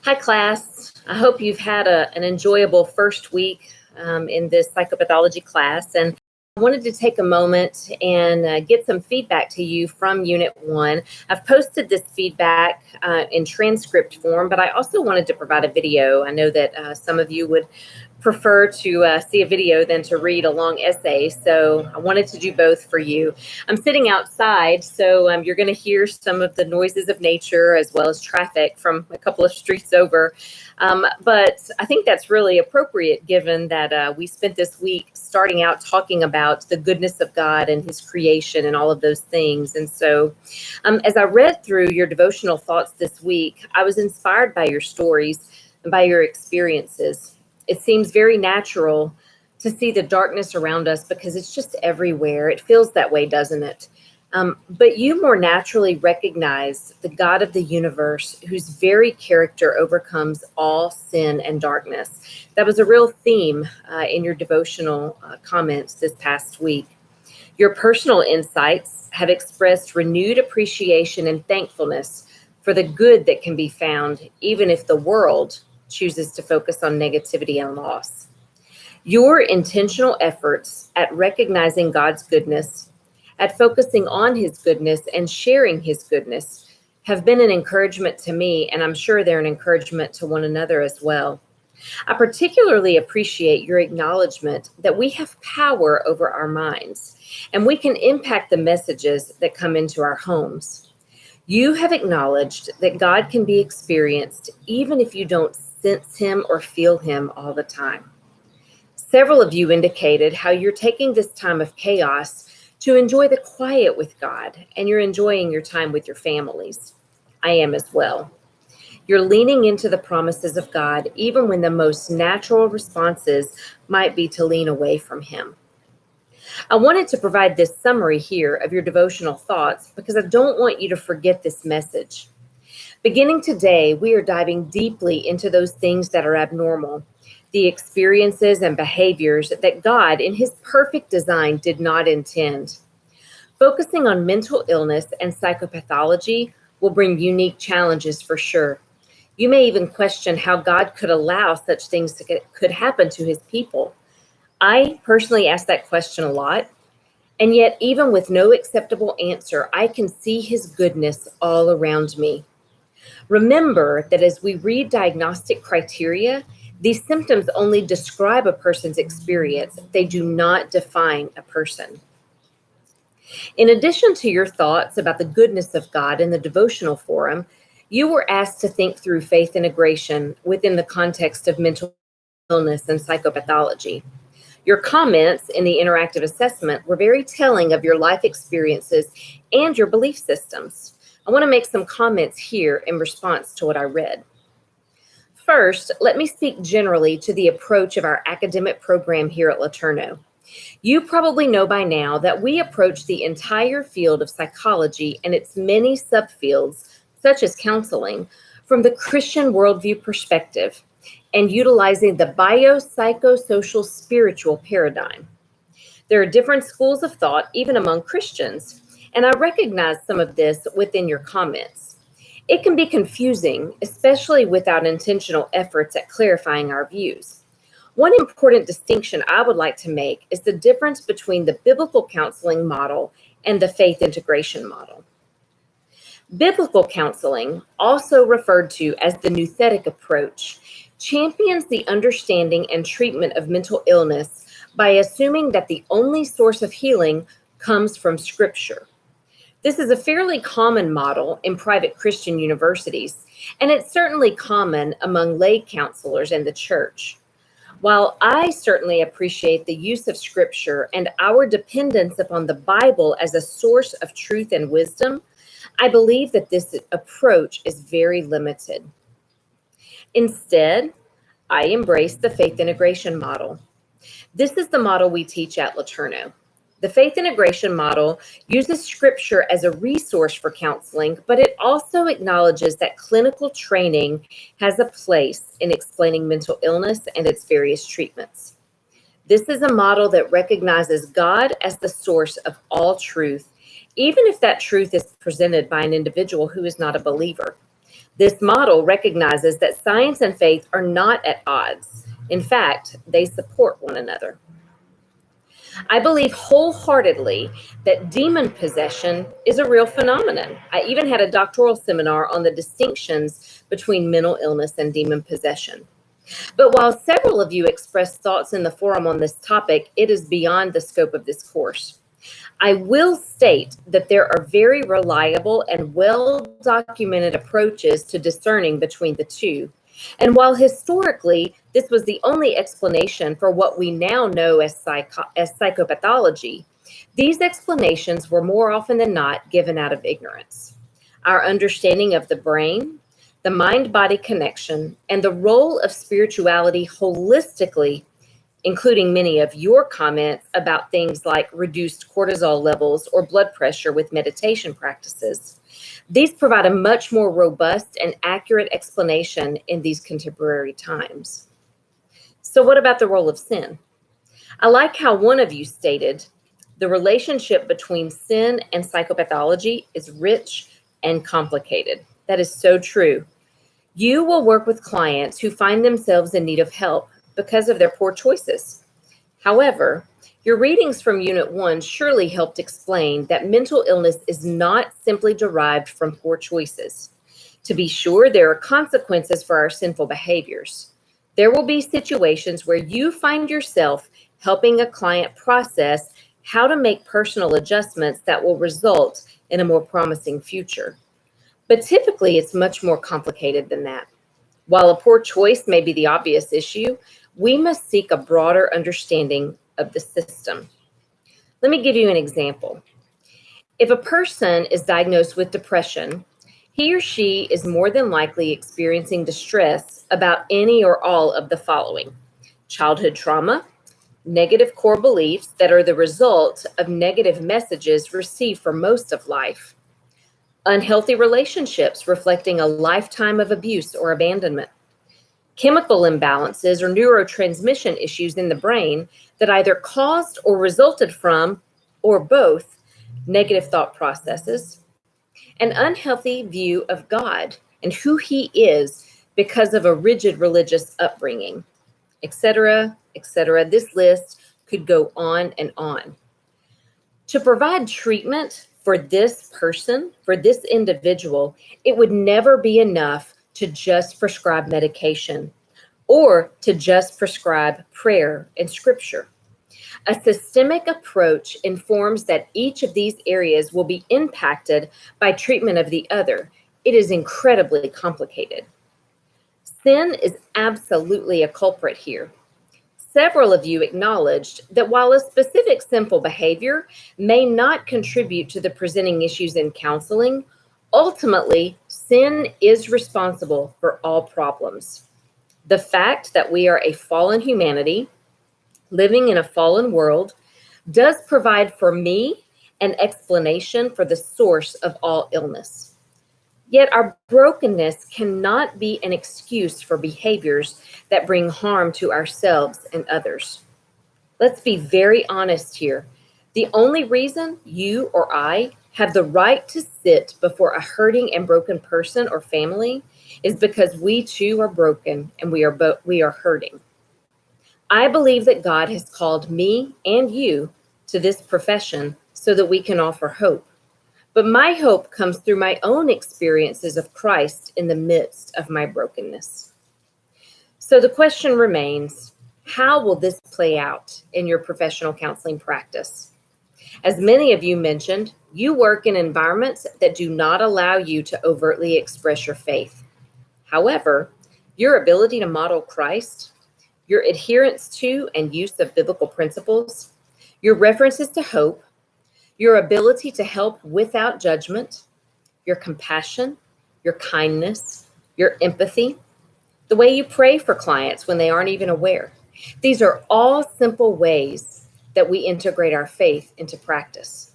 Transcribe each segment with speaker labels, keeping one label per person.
Speaker 1: Hi, class. I hope you've had an enjoyable first week in this psychopathology class. And I wanted to take a moment and get some feedback to you from Unit 1. I've posted this feedback in transcript form, but I also wanted to provide a video. I know that some of you would prefer to see a video than to read a long essay, so I wanted to do both for you. I'm sitting outside, so you're going to hear some of the noises of nature as well as traffic from a couple of streets over. But I think that's really appropriate given that we spent this week starting out talking about the goodness of God and His creation and all of those things. And so as I read through your devotional thoughts this week, I was inspired by your stories and by your experiences. It seems very natural to see the darkness around us because it's just everywhere. It feels that way, doesn't it? But you more naturally recognize the God of the universe whose very character overcomes all sin and darkness. That was a real theme in your devotional comments this past week. Your personal insights have expressed renewed appreciation and thankfulness for the good that can be found, even if the world chooses to focus on negativity and loss. Your intentional efforts at recognizing God's goodness, at focusing on His goodness and sharing His goodness have been an encouragement to me, and I'm sure they're an encouragement to one another as well. I particularly appreciate your acknowledgement that we have power over our minds, and we can impact the messages that come into our homes. You have acknowledged that God can be experienced even if you don't sense Him or feel Him all the time. Several of you indicated how you're taking this time of chaos to enjoy the quiet with God, and you're enjoying your time with your families. I am as well. You're leaning into the promises of God, even when the most natural responses might be to lean away from Him. I wanted to provide this summary here of your devotional thoughts because I don't want you to forget this message. Beginning today, we are diving deeply into those things that are abnormal, the experiences and behaviors that God, in His perfect design, did not intend. Focusing on mental illness and psychopathology will bring unique challenges for sure. You may even question how God could allow such things could happen to His people. I personally ask that question a lot, and yet even with no acceptable answer, I can see His goodness all around me. Remember that as we read diagnostic criteria, these symptoms only describe a person's experience. They do not define a person. In addition to your thoughts about the goodness of God in the devotional forum, you were asked to think through faith integration within the context of mental illness and psychopathology. Your comments in the interactive assessment were very telling of your life experiences and your belief systems. I want to make some comments here in response to what I read. First, let me speak generally to the approach of our academic program here at LeTu. You probably know by now that we approach the entire field of psychology and its many subfields, such as counseling, from the Christian worldview perspective and utilizing the biopsychosocial spiritual paradigm. There are different schools of thought, even among Christians, and I recognize some of this within your comments. It can be confusing, especially without intentional efforts at clarifying our views. One important distinction I would like to make is the difference between the biblical counseling model and the faith integration model. Biblical counseling, also referred to as the nouthetic approach, champions the understanding and treatment of mental illness by assuming that the only source of healing comes from Scripture. This is a fairly common model in private Christian universities, and it's certainly common among lay counselors in the church. While I certainly appreciate the use of Scripture and our dependence upon the Bible as a source of truth and wisdom, I believe that this approach is very limited. Instead, I embrace the faith integration model. This is the model we teach at LeTu. The faith integration model uses Scripture as a resource for counseling, but it also acknowledges that clinical training has a place in explaining mental illness and its various treatments. This is a model that recognizes God as the source of all truth, even if that truth is presented by an individual who is not a believer. This model recognizes that science and faith are not at odds. In fact, they support one another. I believe wholeheartedly that demon possession is a real phenomenon. I even had a doctoral seminar on the distinctions between mental illness and demon possession. But while several of you expressed thoughts in the forum on this topic, it is beyond the scope of this course. I will state that there are very reliable and well-documented approaches to discerning between the two. And while historically this was the only explanation for what we now know as psychopathology, these explanations were more often than not given out of ignorance. Our understanding of the brain, the mind-body connection, and the role of spirituality holistically, including many of your comments about things like reduced cortisol levels or blood pressure with meditation practices. These provide a much more robust and accurate explanation in these contemporary times. So what about the role of sin? I like how one of you stated, the relationship between sin and psychopathology is rich and complicated. That is so true. You will work with clients who find themselves in need of help because of their poor choices. However, your readings from Unit 1 surely helped explain that mental illness is not simply derived from poor choices. To be sure, there are consequences for our sinful behaviors. There will be situations where you find yourself helping a client process how to make personal adjustments that will result in a more promising future. But typically, it's much more complicated than that. While a poor choice may be the obvious issue, we must seek a broader understanding of the system. Let me give you an example. If a person is diagnosed with depression, he or she is more than likely experiencing distress about any or all of the following: childhood trauma, negative core beliefs that are the result of negative messages received for most of life, unhealthy relationships reflecting a lifetime of abuse or abandonment, chemical imbalances or neurotransmission issues in the brain that either caused or resulted from, or both, negative thought processes, an unhealthy view of God and who He is because of a rigid religious upbringing, etc., etc. This list could go on and on. To provide treatment for this person, for this individual, it would never be enough to just prescribe medication or to just prescribe prayer and scripture. A systemic approach informs that each of these areas will be impacted by treatment of the other. It is incredibly complicated. Sin is absolutely a culprit here. Several of you acknowledged that while a specific sinful behavior may not contribute to the presenting issues in counseling, ultimately, sin is responsible for all problems. The fact that we are a fallen humanity living in a fallen world does provide for me an explanation for the source of all illness. Yet our brokenness cannot be an excuse for behaviors that bring harm to ourselves and others. Let's be very honest here. The only reason you or I have the right to sit before a hurting and broken person or family is because we too are broken and we are hurting. I believe that God has called me and you to this profession so that we can offer hope. But my hope comes through my own experiences of Christ in the midst of my brokenness. So the question remains, how will this play out in your professional counseling practice? As many of you mentioned, you work in environments that do not allow you to overtly express your faith. However, your ability to model Christ, your adherence to and use of biblical principles, your references to hope, your ability to help without judgment, your compassion, your kindness, your empathy, the way you pray for clients when they aren't even aware. These are all simple ways that we integrate our faith into practice.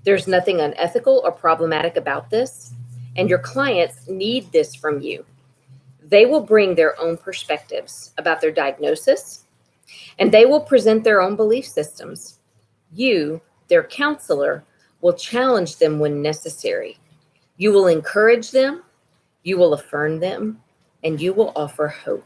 Speaker 1: There's nothing unethical or problematic about this, and your clients need this from you. They will bring their own perspectives about their diagnosis, and they will present their own belief systems. You, their counselor, will challenge them when necessary. You will encourage them, You will affirm them, and you will offer hope.